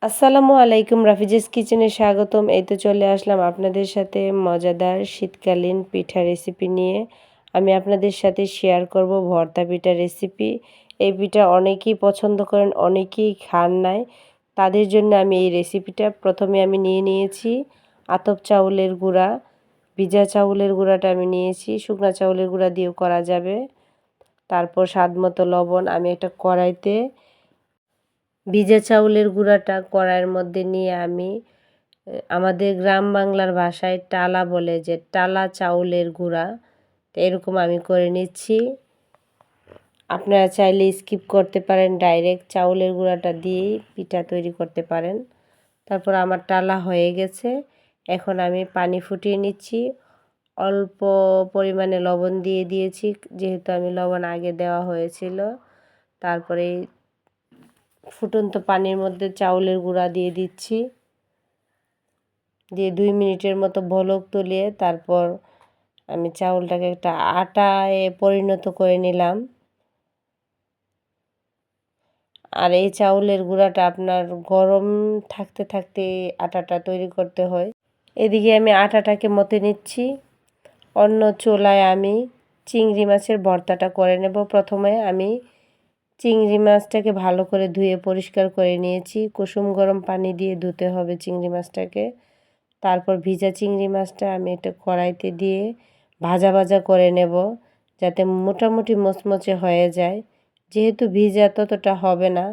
আসসালামু আলাইকুম, রাফিজেস কিচেনে স্বাগতম। এই তো চলে আসলাম আপনাদের সাথে মজাদার শীতকালীন পিঠা রেসিপি নিয়ে। আমি আপনাদের সাথে শেয়ার করব ভর্তা পিঠা রেসিপি। এই পিঠা অনেকেই পছন্দ করেন, অনেকেই খান নাই। তাদের জন্য আমি এই রেসিপিটা প্রথমে আমি নিয়ে নিয়েছি আতপ চাউলের গুঁড়া। ভিজা চাউলের গুঁড়াটা আমি নিয়েছি, শুকনা চাউলের গুঁড়া দিয়েও করা যাবে। তারপর স্বাদ মতো লবণ। আমি একটা কড়াইতে ভিজা চাউলের গুঁড়াটা কড়াইয়ের মধ্যে নিয়ে আমি আমাদের গ্রাম বাংলার ভাষায় টালা বলে, যে টালা চাউলের গুঁড়া, তো এরকম আমি করে নিচ্ছি। আপনারা চাইলে স্কিপ করতে পারেন, ডাইরেক্ট চাউলের গুঁড়াটা দিয়েই পিঠা তৈরি করতে পারেন। তারপর আমার টালা হয়ে গেছে। এখন আমি পানি ফুটিয়ে নিচ্ছি। অল্প পরিমাণে লবণ দিয়ে দিয়েছি, যেহেতু আমি লবণ আগে দেওয়া হয়েছিল। তারপরে ফুটন্ত পানির মধ্যে চাউলের গুঁড়া দিয়ে দিচ্ছি, দিয়ে 2 মিনিটের মতো বলক তুলিয়ে তারপর আমি চাউলটাকে একটা আটায় পরিণত করে নিলাম। আর এই চাউলের গুঁড়াটা আপনার গরম থাকতে থাকতে আটাটা তৈরি করতে হয়। এদিকে আমি আটাটাকে মতে নিচ্ছি। অন্য চুলায় আমি চিংড়ি মাছের ভর্তাটা করে নেব। প্রথমে আমি চিংড়ি মাছটাকে ভালো করে ধুয়ে পরিষ্কার করে নিয়েছি। কুসুম গরম পানি দিয়ে ধুতে হবে চিংড়ি মাছটাকে। তারপর ভিজা চিংড়ি মাছটা আমি একটা কড়াইতে দিয়ে ভাজা ভাজা করে নেব, যাতে মোটামুটি মচমচে হয়ে যায়। যেহেতু ভিজা ততটা হবে না,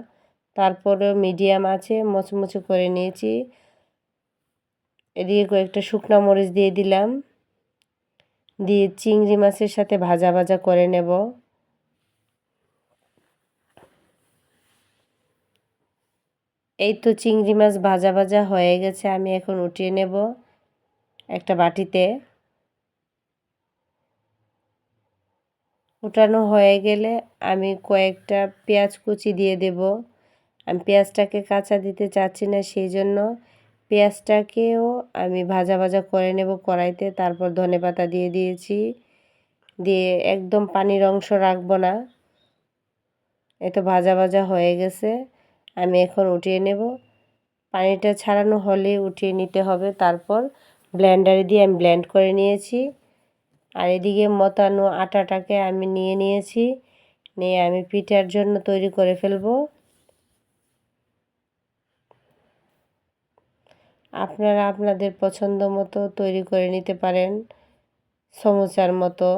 তারপরেও মিডিয়াম আছে মচমচে করে নিয়েছি। এদিকে কয়েকটা শুকনো মরিচ দিয়ে দিলাম, দিয়ে চিংড়ি মাছের সাথে ভাজা ভাজা করে নেব। এই তো চিংড়ি মাছ ভাজা ভাজা হয়ে গেছে, আমি এখন উঠিয়ে নেব একটা বাটিতে। উঠানো হয়ে গেলে আমি কয়েকটা পেঁয়াজ কুচি দিয়ে দেব। আমি পেঁয়াজটাকে কাঁচা দিতে চাচ্ছি না, সেই জন্য পেঁয়াজটাকেও আমি ভাজা ভাজা করে নেব কড়াইতে। তারপর ধনেপাতা দিয়ে দিয়েছি, দিয়ে একদম পানির অংশ রাখবো না। এ তো ভাজা ভাজা হয়ে গেছে, আমি এখন উঠিয়ে নেব। পানিটা ছাড়ানো হলে উঠিয়ে নিতে হবে। তারপর ব্লেন্ডারে দিয়ে আমি ব্লেন্ড করে নিয়েছি। আর এদিকে মতানো আটাটাকে আমি নিয়ে নিয়েছি, নিয়ে আমি পিঠার জন্য তৈরি করে ফেলবো। আপনারা আপনাদের পছন্দ মতো তৈরি করে নিতে পারেন, সমোসার মতো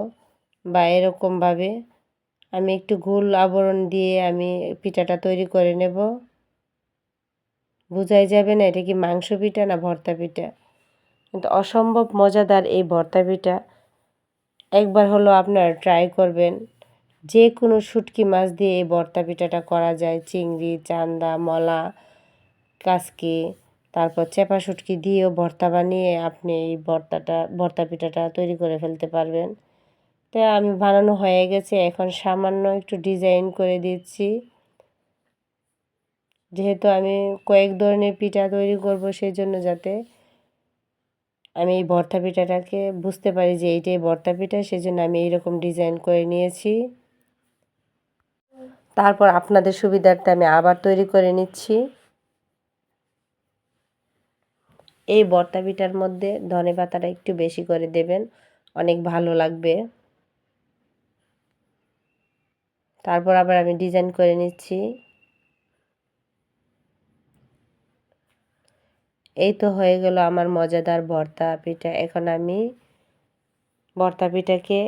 বা এরকমভাবে। আমি একটু গোল আবরণ দিয়ে আমি পিঠাটা তৈরি করে নেব। বোঝাই যাবে না এটা কি মাংস পিঠা না ভর্তা পিঠা, কিন্তু অসম্ভব মজাদার এই ভর্তা পিঠা। একবার হলো আপনারা ট্রাই করবেন। যে কোনো শুটকি মাছ দিয়ে এই ভর্তা পিঠাটা করা যায়। চিংড়ি, চান্দা, মলা, কাসকি, তারপর চেপা শুটকি দিয়েও ভর্তা বানিয়ে আপনি এই ভর্তা পিঠাটা তৈরি করে ফেলতে পারবেন। তো আমি বানানো হয়ে গেছে, এখন সামান্য একটু ডিজাইন করে দিচ্ছি। যেহেতু আমি কয়েক ধরনের পিঠা তৈরি করব, সেই জন্য যাতে আমি এই ভর্তা পিঠাটাকে বুঝতে পারি যে এইটাই ভর্তা পিঠা, সেজন্য আমি এইরকম ডিজাইন করে নিয়েছি। তারপর আপনাদের সুবিধার্থে আমি আবার তৈরি করে নিচ্ছি। এই ভর্তা পিঠার মধ্যে ধনেপাতাটা একটু বেশি করে দেবেন, অনেক ভালো লাগবে। তারপর আবার আমি ডিজাইন করে নিচ্ছি। এই তো হয়ে গেল আমার মজাদার ভর্তা পিঠা। এখন আমি ভর্তা পিঠাকে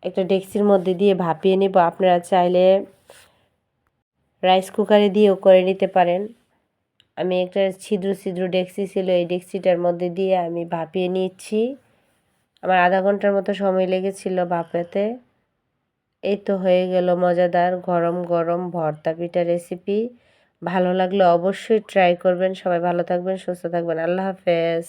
একটা ডেক্সির মধ্যে দিয়ে ভাপিয়ে নেব। আপনারা চাইলে রাইস কুকারে দিয়েও করে নিতে পারেন। আমি একটা ছিদ্র ছিদ্র ডেক্সি ছিল, এই ডেক্সিটার মধ্যে দিয়ে আমি ভাপিয়ে নিচ্ছি। আমার আধা ঘন্টার মতো সময় লেগেছিল ভাপাতে। এই তো হয়ে গেল মজাদার গরম গরম ভর্তা পিঠা রেসিপি। ভালো লাগলে অবশ্যই ট্রাই করবেন। সবাই ভালো থাকবেন, সুস্থ থাকবেন। আল্লাহ হাফেজ।